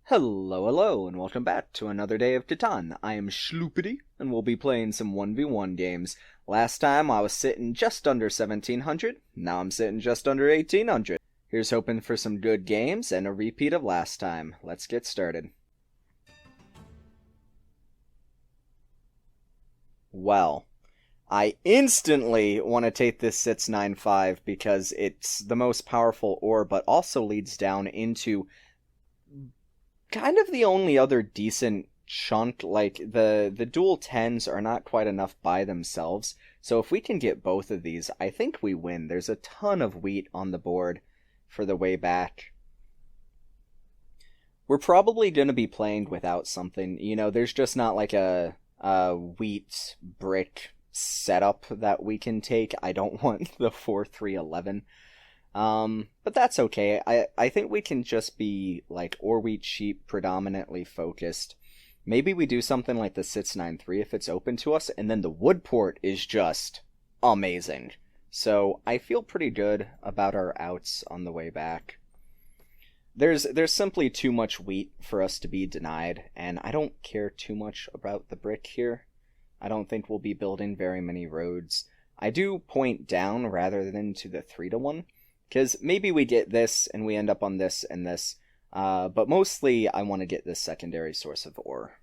Hello, and welcome back to another day of Catan. I am Schloopity, and we'll be playing some 1v1 games. Last time I was sitting just under 1700, now I'm sitting just under 1800. Here's hoping for some good games and a repeat of last time. Let's get started. Well, I instantly want to take this 695 because it's the most powerful ore, but also leads down into kind of the only other decent chunk. Like, the dual 10s are not quite enough by themselves, so if we can get both of these, I think we win. There's a ton of wheat on the board for the way back. We're probably going to be playing without something. You know, there's just not like a wheat brick setup that we can take. I don't want the 4-3-11. But that's okay. I think we can just be like ore wheat sheep predominantly focused. Maybe we do something like the 693 if it's open to us, and then the wood port is just amazing. So I feel pretty good about our outs on the way back. There's simply too much wheat for us to be denied, and I don't care too much about the brick here. I don't think we'll be building very many roads. I do point down rather than to the 3-1, because maybe we get this and we end up on this and this, but mostly I want to get this secondary source of ore.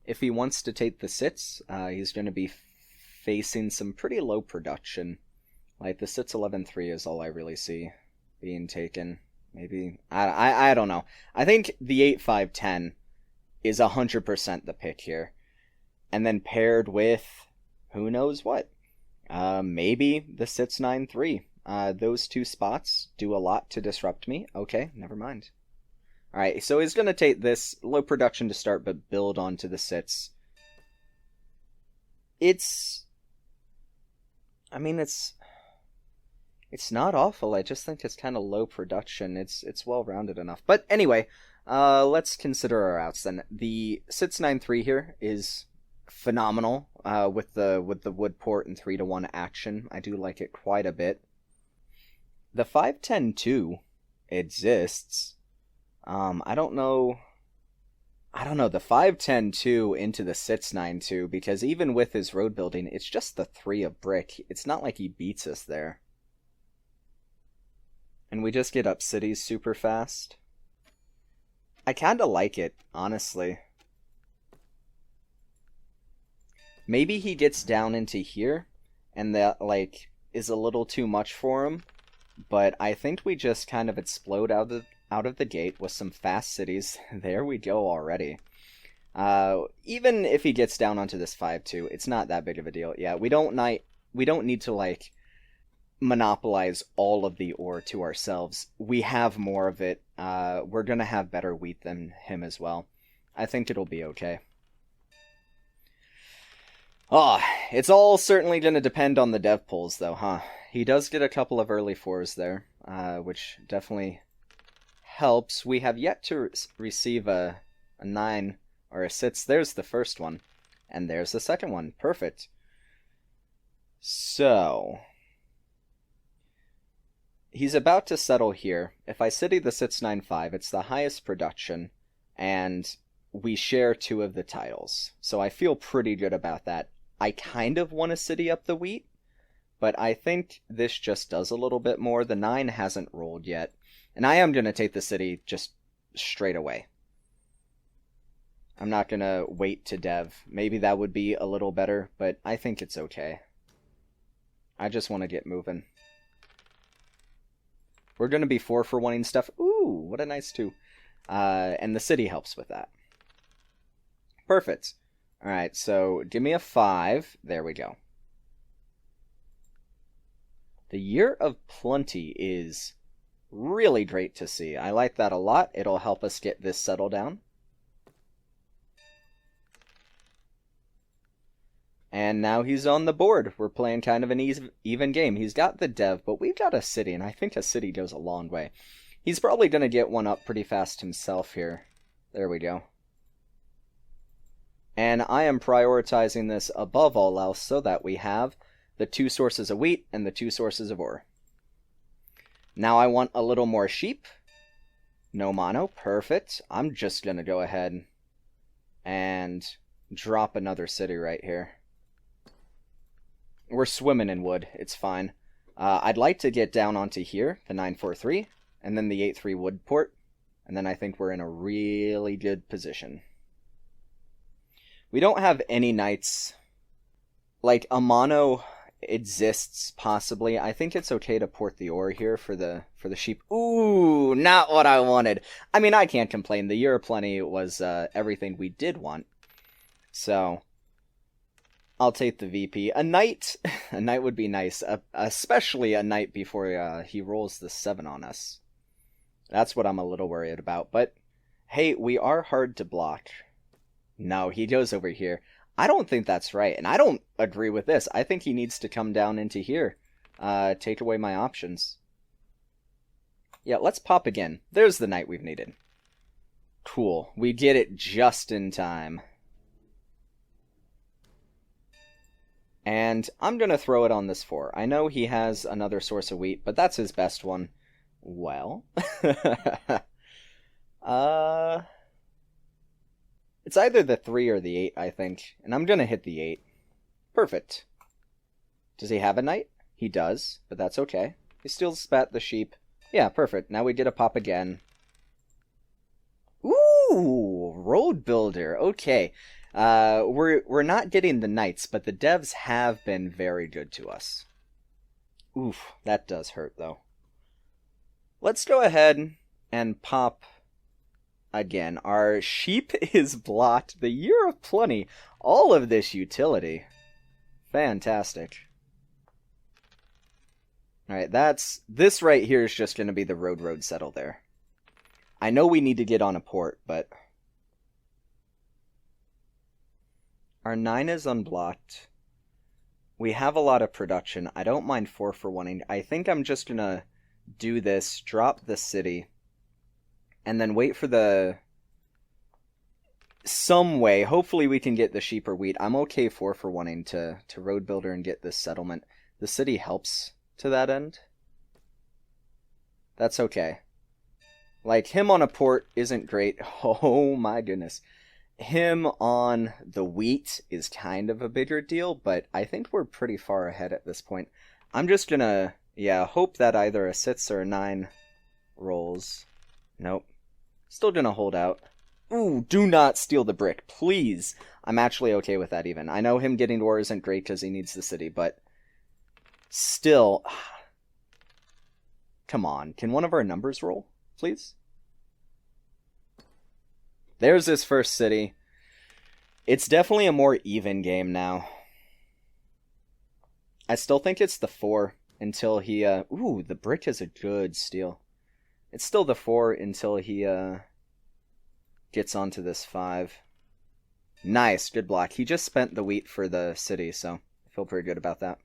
If he wants to take the sits, he's going to be facing some pretty low production. Like the 6-11-3 is all I really see being taken. Maybe I don't know. I think the 8-5-10 is 100% the pick here, and then paired with who knows what. Maybe the 6-9-3. Those two spots do a lot to disrupt me. Okay, never mind. Alright, so he's going to take this low production to start, but build onto the sits. It's not awful. I just think it's kind of low production. It's well-rounded enough. But anyway, let's consider our outs then. The 6-9-3 here is phenomenal with the wood port and 3-1 action. I do like it quite a bit. The 5-10-2 exists. I don't know the 5-10-2 into the 6-9-2, because even with his road building, it's just the 3 of brick. It's not like he beats us there. And we just get up cities super fast. I kinda like it, honestly. Maybe he gets down into here, and that, like, is a little too much for him. But I think we just kind of explode out of the gate with some fast cities. There we go already. Even if he gets down onto this 5-2, it's not that big of a deal. Yeah, we don't need to, like, monopolize all of the ore to ourselves. We have more of it. We're gonna have better wheat than him as well. I think it'll be okay. It's all certainly gonna depend on the dev pulls, though, huh? He does get a couple of early 4s there, which definitely helps. We have yet to receive a 9 or a 6. There's the first one, and there's the second one. Perfect. So he's about to settle here. If I city the 6-9-5, it's the highest production, and we share 2 of the tiles. So I feel pretty good about that. I kind of want to city up the wheat, but I think this just does a little bit more. The 9 hasn't rolled yet, and I am going to take the city just straight away. I'm not going to wait to dev. Maybe that would be a little better, but I think it's okay. I just want to get moving. We're going to be 4 for wanting stuff. Ooh, what a nice 2. And the city helps with that. Perfect. Alright, so give me a 5. There we go. The Year of Plenty is really great to see. I like that a lot. It'll help us get this settled down. And now he's on the board. We're playing kind of an even game. He's got the dev, but we've got a city, and I think a city goes a long way. He's probably going to get one up pretty fast himself here. There we go. And I am prioritizing this above all else so that we have the 2 sources of wheat and the 2 sources of ore. Now I want a little more sheep. No mono. Perfect. I'm just gonna go ahead and drop another city right here. We're swimming in wood. It's fine. I'd like to get down onto here, the 943, and then the 8-3 wood port, and then I think we're in a really good position. We don't have any knights. Like, a mono exists, possibly. I think it's okay to port the ore here for the sheep. Ooh, not what I wanted. I mean, I can't complain. The year of plenty was everything we did want. So, I'll take the VP. A knight would be nice, especially a knight before he rolls the 7 on us. That's what I'm a little worried about. But, hey, we are hard to block. No, he goes over here. I don't think that's right, and I don't agree with this. I think he needs to come down into here. Take away my options. Yeah, let's pop again. There's the knight we've needed. Cool. We get it just in time. And I'm going to throw it on this 4. I know he has another source of wheat, but that's his best one. Well. It's either the 3 or the 8, I think. And I'm going to hit the 8. Perfect. Does he have a knight? He does, but that's okay. He still spat the sheep. Yeah, perfect. Now we get a pop again. Ooh, road builder. Okay. We're not getting the knights, but the devs have been very good to us. Oof, that does hurt, though. Let's go ahead and pop again. Our sheep is blocked. The year of plenty. All of this utility. Fantastic. Alright, this right here is just going to be the road settle there. I know we need to get on a port, but our 9 is unblocked. We have a lot of production. I don't mind 4 for 1-ing. I think I'm just going to do this, drop the city, and then wait for some way. Hopefully we can get the sheep or wheat. I'm okay 4 for 1-ing to road builder and get this settlement. The city helps to that end. That's okay. Like, him on a port isn't great. Oh my goodness. Him on the wheat is kind of a bigger deal, but I think we're pretty far ahead at this point. I'm just gonna, hope that either a 6 or a 9 rolls. Nope. Still gonna hold out. Ooh, do not steal the brick, please. I'm actually okay with that even. I know him getting ore isn't great because he needs the city, but still. Come on, can one of our numbers roll, please? There's his first city. It's definitely a more even game now. I still think it's the 4 until he, ooh, the brick is a good steal. It's still the 4 until he, gets onto this 5. Nice, good block. He just spent the wheat for the city, so I feel pretty good about that.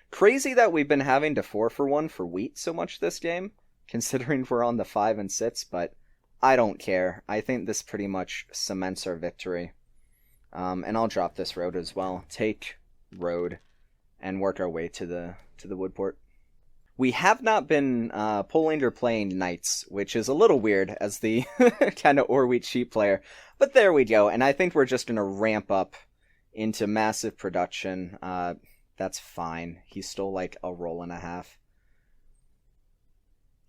Crazy that we've been having to 4 for 1 for wheat so much this game, considering we're on the 5 and 6, but I don't care. I think this pretty much cements our victory. And I'll drop this road as well. Take road and work our way to the woodport. We have not been pulling or playing knights, which is a little weird as the kind of ore wheat sheep player. But there we go, and I think we're just going to ramp up into massive production. That's fine. He's still like a roll and a half.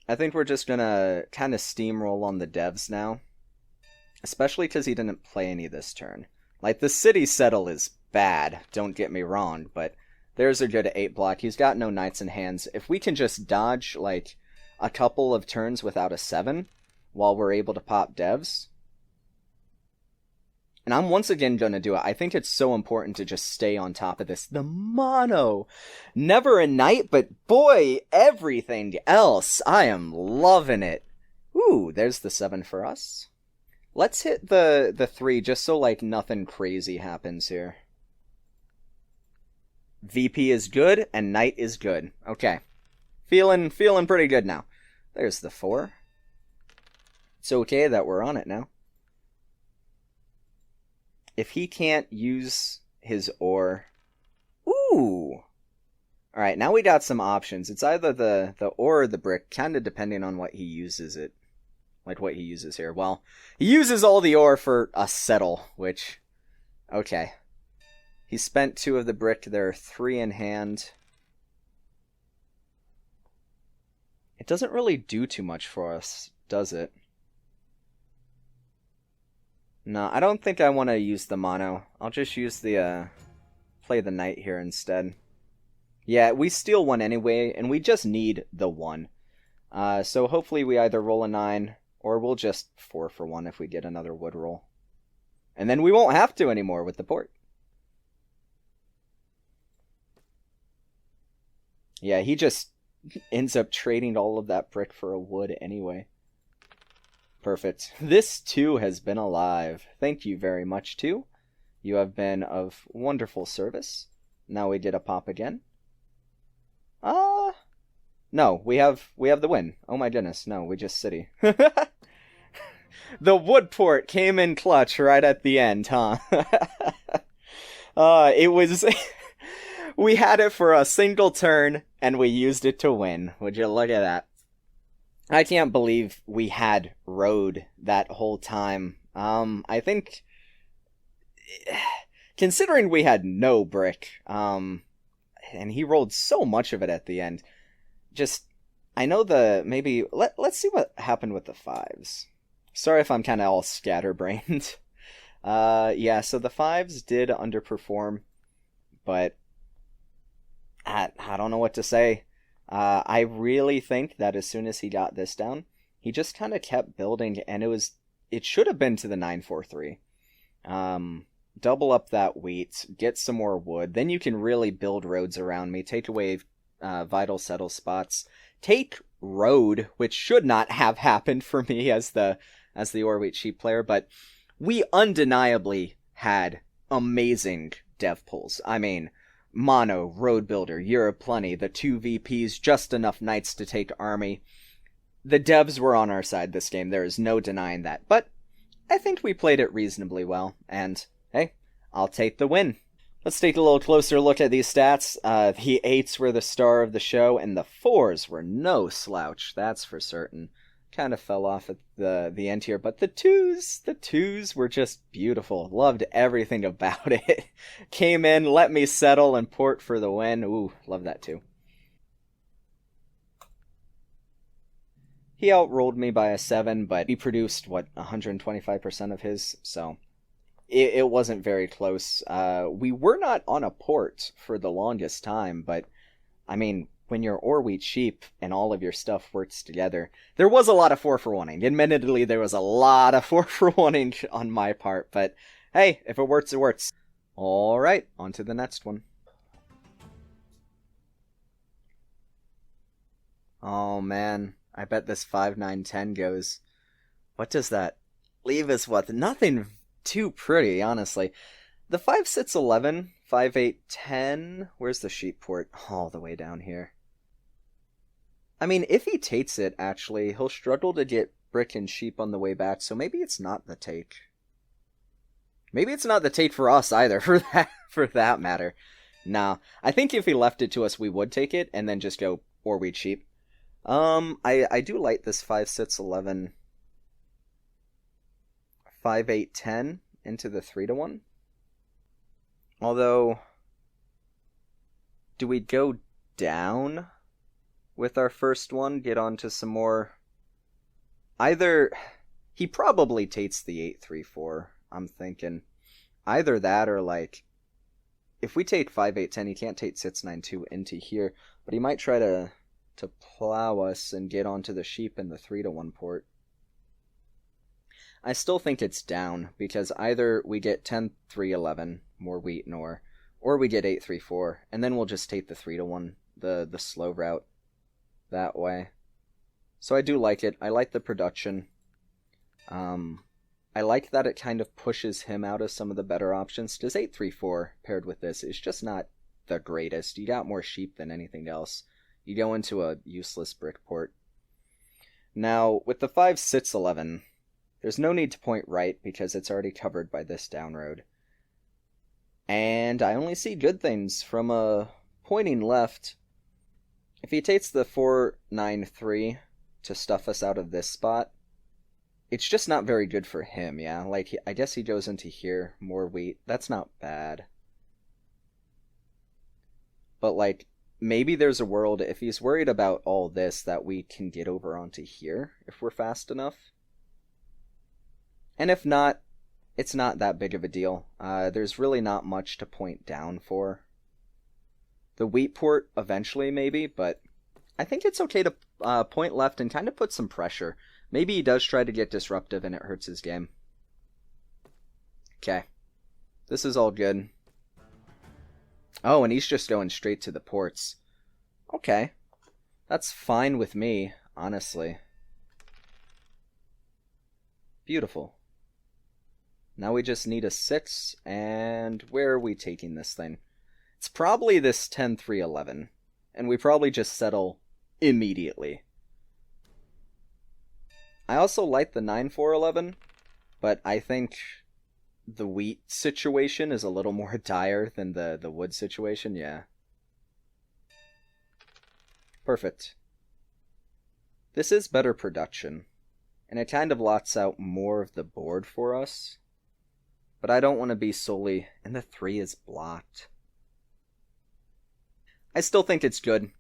I think we're just going to kind of steamroll on the devs now. Especially because he didn't play any this turn. Like, the city settle is bad, don't get me wrong, but there's a good 8 block. He's got no knights in hands. If we can just dodge, like, a couple of turns without a 7 while we're able to pop devs. And I'm once again going to do it. I think it's so important to just stay on top of this. The mono! Never a knight, but boy, everything else. I am loving it. Ooh, there's the 7 for us. Let's hit the 3 just so, like, nothing crazy happens here. VP is good, and knight is good. Okay. Feeling pretty good now. There's the 4. It's okay that we're on it now. If he can't use his ore... Ooh! Alright, now we got some options. It's either the ore or the brick, kind of depending on what he uses it like what he uses here. Well, he uses all the ore for a settle, which, okay. He spent 2 of the brick. There are 3 in hand. It doesn't really do too much for us, does it? No, I don't think I want to use the mono. I'll just use the, play the knight here instead. Yeah, we steal 1 anyway, and we just need the 1. So hopefully we either roll a 9, or we'll just 4 for 1 if we get another wood roll. And then we won't have to anymore with the port. Yeah, he just ends up trading all of that brick for a wood anyway. Perfect. This too has been alive. Thank you very much, too. You have been of wonderful service. Now we get a pop again. No, we have the win. Oh my goodness, no, we just city. The wood port came in clutch right at the end, huh? It was... We had it for a single turn, and we used it to win. Would you look at that? I can't believe we had road that whole time. I think... Considering we had no brick, and he rolled so much of it at the end, just... I know maybe... Let's see what happened with the 5s. Sorry if I'm kind of all scatterbrained. Yeah, so the 5s did underperform, but... I don't know what to say. I really think that as soon as he got this down, he just kind of kept building, and it should have been to the 943. Double up that wheat, get some more wood, then you can really build roads around me, take away vital settle spots, take road, which should not have happened for me as the ore wheat sheep player, but we undeniably had amazing dev pulls. I mean, mono, road builder, year of plenty, the 2 VPs, just enough knights to take army. The devs were on our side this game, there is no denying that, but I think we played it reasonably well, and hey, I'll take the win. Let's take a little closer look at these stats. The 8s were the star of the show, and the 4s were no slouch, that's for certain. Kind of fell off at the end here, but the 2s were just beautiful. Loved everything about it. Came in, let me settle, and port for the win. Ooh, love that too. He outrolled me by a 7, but he produced, 125% of his, so it wasn't very close. We were not on a port for the longest time, but, I mean, when your ore wheat sheep and all of your stuff works together, there was a lot of 4 for 1-ing. Admittedly, there was a lot of 4 for 1-ing on my part, but hey, if it works, it works. Alright, on to the next one. Oh man, I bet this 5, 9, 10 goes. What does that leave us with? Nothing too pretty, honestly. The 5 sits 11, 5, 8, 10. Where's the sheep port? All the way down here. I mean, if he takes it, actually, he'll struggle to get brick and sheep on the way back, so maybe it's not the take. Maybe it's not the take for us either, for that matter. Nah, I think if he left it to us, we would take it, and then just go ore wheat sheep. I do like this 5 sits 11, 5, 8, 10 into the 3-1. Although, do we go down with our first one, get onto some more? Either, he probably takes the 8-3-4, I'm thinking. Either that or like, if we take 5, 8, 10, he can't take 6, 9, 2 into here, but he might try to plow us and get onto the sheep in the 3-1 port. I still think it's down, because either we get 10-3-11, more wheat and ore, or we get 8-3-4, and then we'll just take the 3-1, the slow route, that way. So I do like it. I like the production. I like that it kind of pushes him out of some of the better options, because 8-3-4 paired with this is just not the greatest. You got more sheep than anything else. You go into a useless brick port. Now, with the 5 sits 11, there's no need to point right because it's already covered by this down road. And I only see good things from pointing left. If he takes the 4-9-3 to stuff us out of this spot, It's just not very good for him, yeah? Like, I guess he goes into here, more wheat. That's not bad. But, like, maybe there's a world, if he's worried about all this, that we can get over onto here, if we're fast enough. And if not, it's not that big of a deal. There's really not much to point down for. The wheat port, eventually, maybe, but I think it's okay to point left and kind of put some pressure. Maybe he does try to get disruptive and it hurts his game. Okay. This is all good. Oh, and he's just going straight to the ports. Okay. That's fine with me, honestly. Beautiful. Now we just need a 6, and where are we taking this thing? It's probably this 10-3-11, and we probably just settle immediately. I also like the 9-4-11, but I think the wheat situation is a little more dire than the wood situation, yeah. Perfect. This is better production, and it kind of lots out more of the board for us, but I don't want to be solely... And the 3 is blocked. I still think it's good.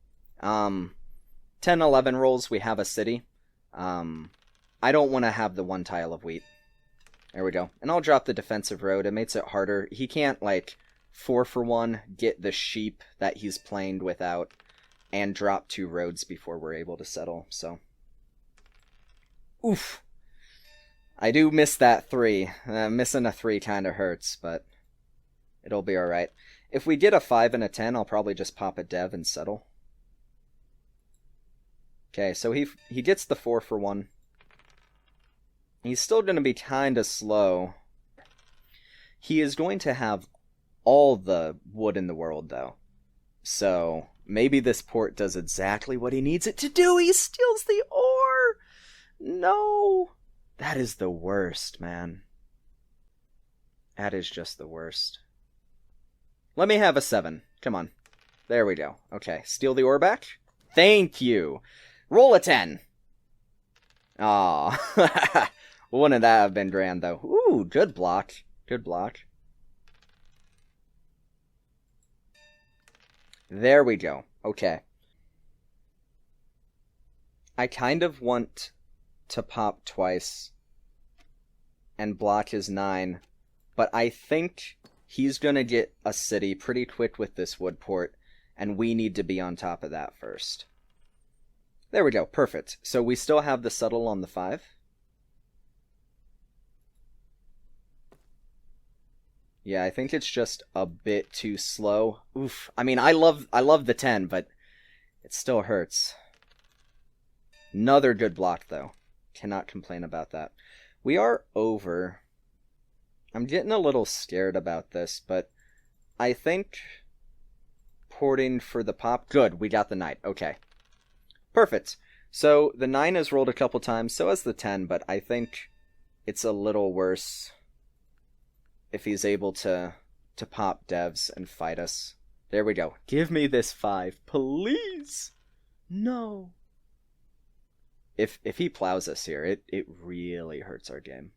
10-11 rolls, we have a city. I don't want to have the 1 tile of wheat. There we go. And I'll drop the defensive road. It makes it harder. He can't, like, 4-for-1, get the sheep that he's playing without, and drop 2 roads before we're able to settle, so... Oof! I do miss that 3. Missing a 3 kind of hurts, but it'll be alright. If we get a 5 and a 10, I'll probably just pop a dev and settle. Okay, so he gets the 4-for-1. He's still going to be kind of slow. He is going to have all the wood in the world, though. So, maybe this port does exactly what he needs it to do. He steals the ore! No! That is the worst, man. That is just the worst. Let me have a 7. Come on. There we go. Okay, steal the ore back. Thank you! Roll a 10! Aw. Wouldn't that have been grand, though? Ooh, good block. Good block. There we go. Okay. I kind of want to pop twice and block his 9, but I think he's going to get a city pretty quick with this wood port, and we need to be on top of that first. There we go. Perfect. So we still have the settle on the 5. Yeah, I think it's just a bit too slow. Oof. I mean, I love the 10, but it still hurts. Another good block, though. Cannot complain about that. We are over. I'm getting a little scared about this, but I think porting for the pop... Good, we got the knight. Okay. Perfect. So the 9 has rolled a couple times, so has the 10, but I think it's a little worse if he's able to pop devs and fight us. There we go. Give me this 5, please. No. If he plows us here, it really hurts our game.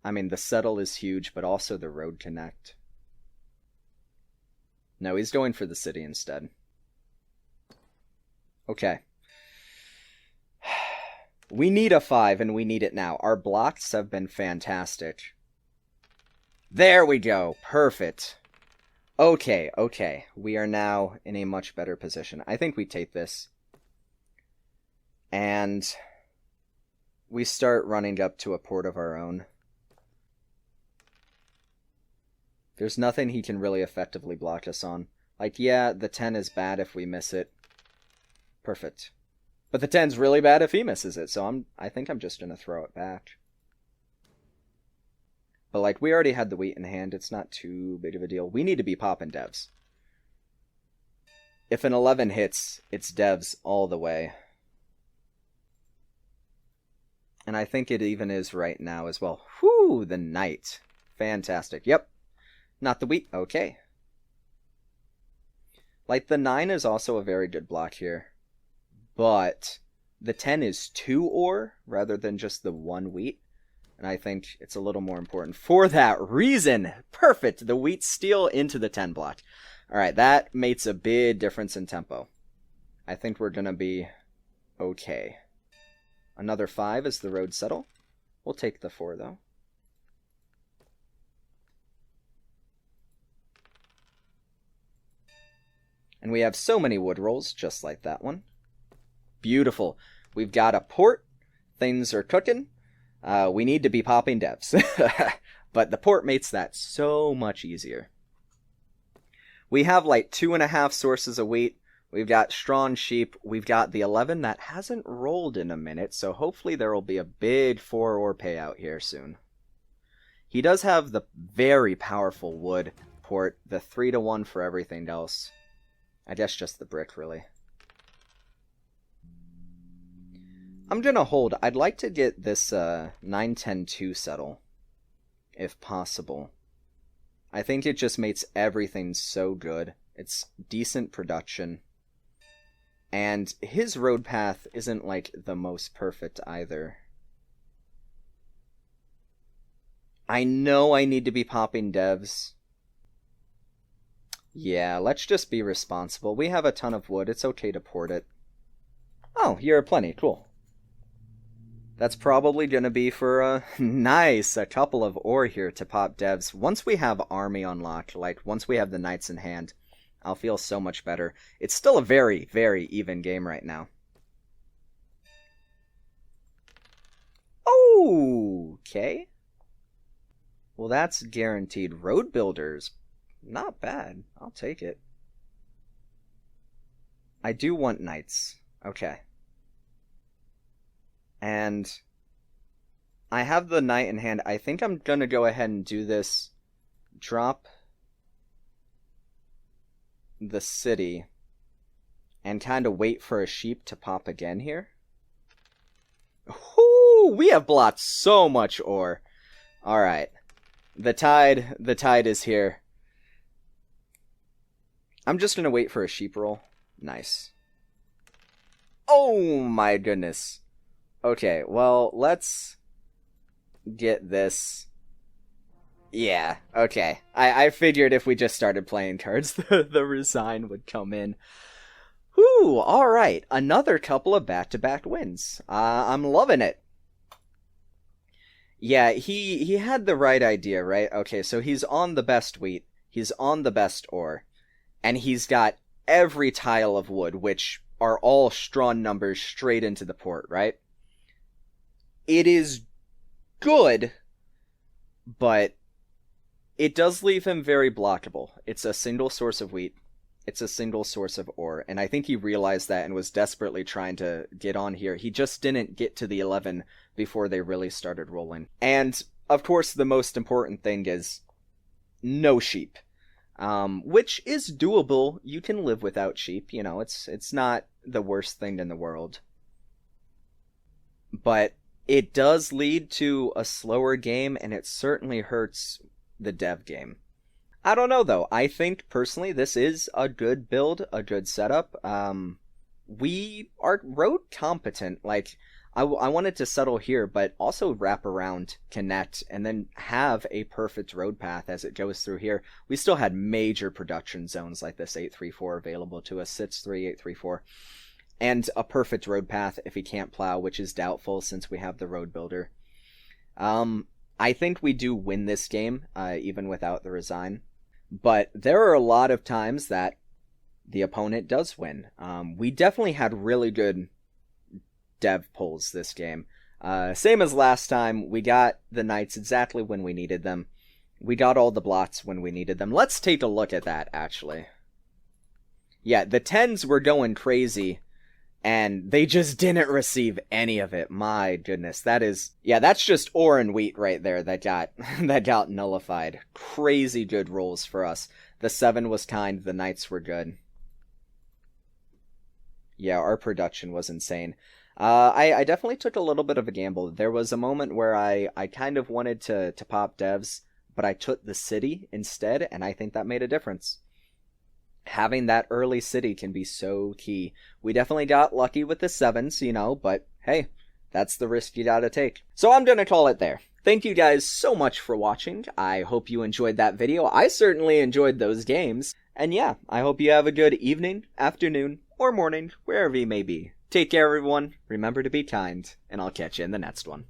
I mean, the settle is huge, but also the road connect. No, he's going for the city instead. Okay. We need a 5, and we need it now. Our blocks have been fantastic. There we go. Perfect. Okay, okay. We are now in a much better position. I think we take this. And we start running up to a port of our own. There's nothing he can really effectively block us on. Like, yeah, the 10 is bad if we miss it. Perfect. But the 10's really bad if he misses it, so I think I'm just going to throw it back. But, like, we already had the wheat in hand. It's not too big of a deal. We need to be popping devs. If an 11 hits, it's devs all the way. And I think it even is right now as well. Whew, the knight. Fantastic. Yep. Not the wheat. Okay. Like, the 9 is also a very good block here. But the 10 is 2 ore rather than just the 1 wheat. And I think it's a little more important for that reason. Perfect. The wheat steel into the 10 block. All right, that makes a big difference in tempo. I think we're going to be okay. Another 5 is the road settle. We'll take the 4, though. And we have so many wood rolls, just like that one. Beautiful. We've got a port. Things are cooking. We need to be popping devs. But the port makes that so much easier. We have like 2.5 sources of wheat. We've got strong sheep. We've got the 11 that hasn't rolled in a minute, so hopefully there will be a big 4 ore payout here soon. He does have the very powerful wood port, the 3-to-1 for everything else. I guess just the brick, really. I'm gonna hold. I'd like to get this 9-10-2 settle, if possible. I think it just makes everything so good. It's decent production. And his road path isn't, like, the most perfect either. I know I need to be popping devs. Yeah, let's just be responsible. We have a ton of wood. It's okay to port it. Oh, you're plenty. Cool. That's probably going to be for nice, a couple of ore here to pop devs. Once we have army unlocked, like once we have the knights in hand, I'll feel so much better. It's still a very, very even game right now. Okay. Well, that's guaranteed. Road builders. Not bad. I'll take it. I do want knights. Okay. And I have the knight in hand. I think I'm going to go ahead and do this. Drop the city and kind of wait for a sheep to pop again here. Whoo! We have blocked so much ore. Alright. The tide is here. I'm just going to wait for a sheep roll. Nice. Oh my goodness. Okay, well, let's get this. Yeah, okay. I figured if we just started playing cards, the resign would come in. Whew, alright. Another couple of back-to-back wins. I'm loving it. Yeah, he had the right idea, right? Okay, so he's on the best wheat. He's on the best ore. And he's got every tile of wood, which are all strong numbers straight into the port, right? It is good, but it does leave him very blockable. It's a single source of wheat. It's a single source of ore. And I think he realized that and was desperately trying to get on here. He just didn't get to the 11 before they really started rolling. And, of course, the most important thing is no sheep. Which is doable. You can live without sheep, you know, it's not the worst thing in the world. But it does lead to a slower game, and it certainly hurts the dev game. I don't know, though. I think, personally, this is a good build, a good setup. We are road competent. Like, I wanted to settle here, but also wrap around, connect, and then have a perfect road path as it goes through here. We still had major production zones like this 834 available to us, 6-3, 834, and a perfect road path if he can't plow, which is doubtful since we have the road builder. I think we do win this game, even without the resign, but there are a lot of times that the opponent does win. We definitely had really good dev pulls this game. Same as last time, we got the knights exactly when we needed them. We got all the blots when we needed them. Let's take a look at that, actually. Yeah, the 10s were going crazy, and they just didn't receive any of it. My goodness, that is... Yeah, that's just ore and wheat right there that got, that got nullified. Crazy good rolls for us. The 7 was kind, the knights were good. Yeah, our production was insane. I definitely took a little bit of a gamble. There was a moment where I kind of wanted to pop devs, but I took the city instead, and I think that made a difference. having that early city can be so key. We definitely got lucky with the 7s, you know, but hey, that's the risk you gotta take. So I'm gonna call it there. Thank you guys so much for watching. I hope you enjoyed that video. I certainly enjoyed those games. And yeah, I hope you have a good evening, afternoon, or morning, wherever you may be. Take care, everyone. Remember to be kind, and I'll catch you in the next one.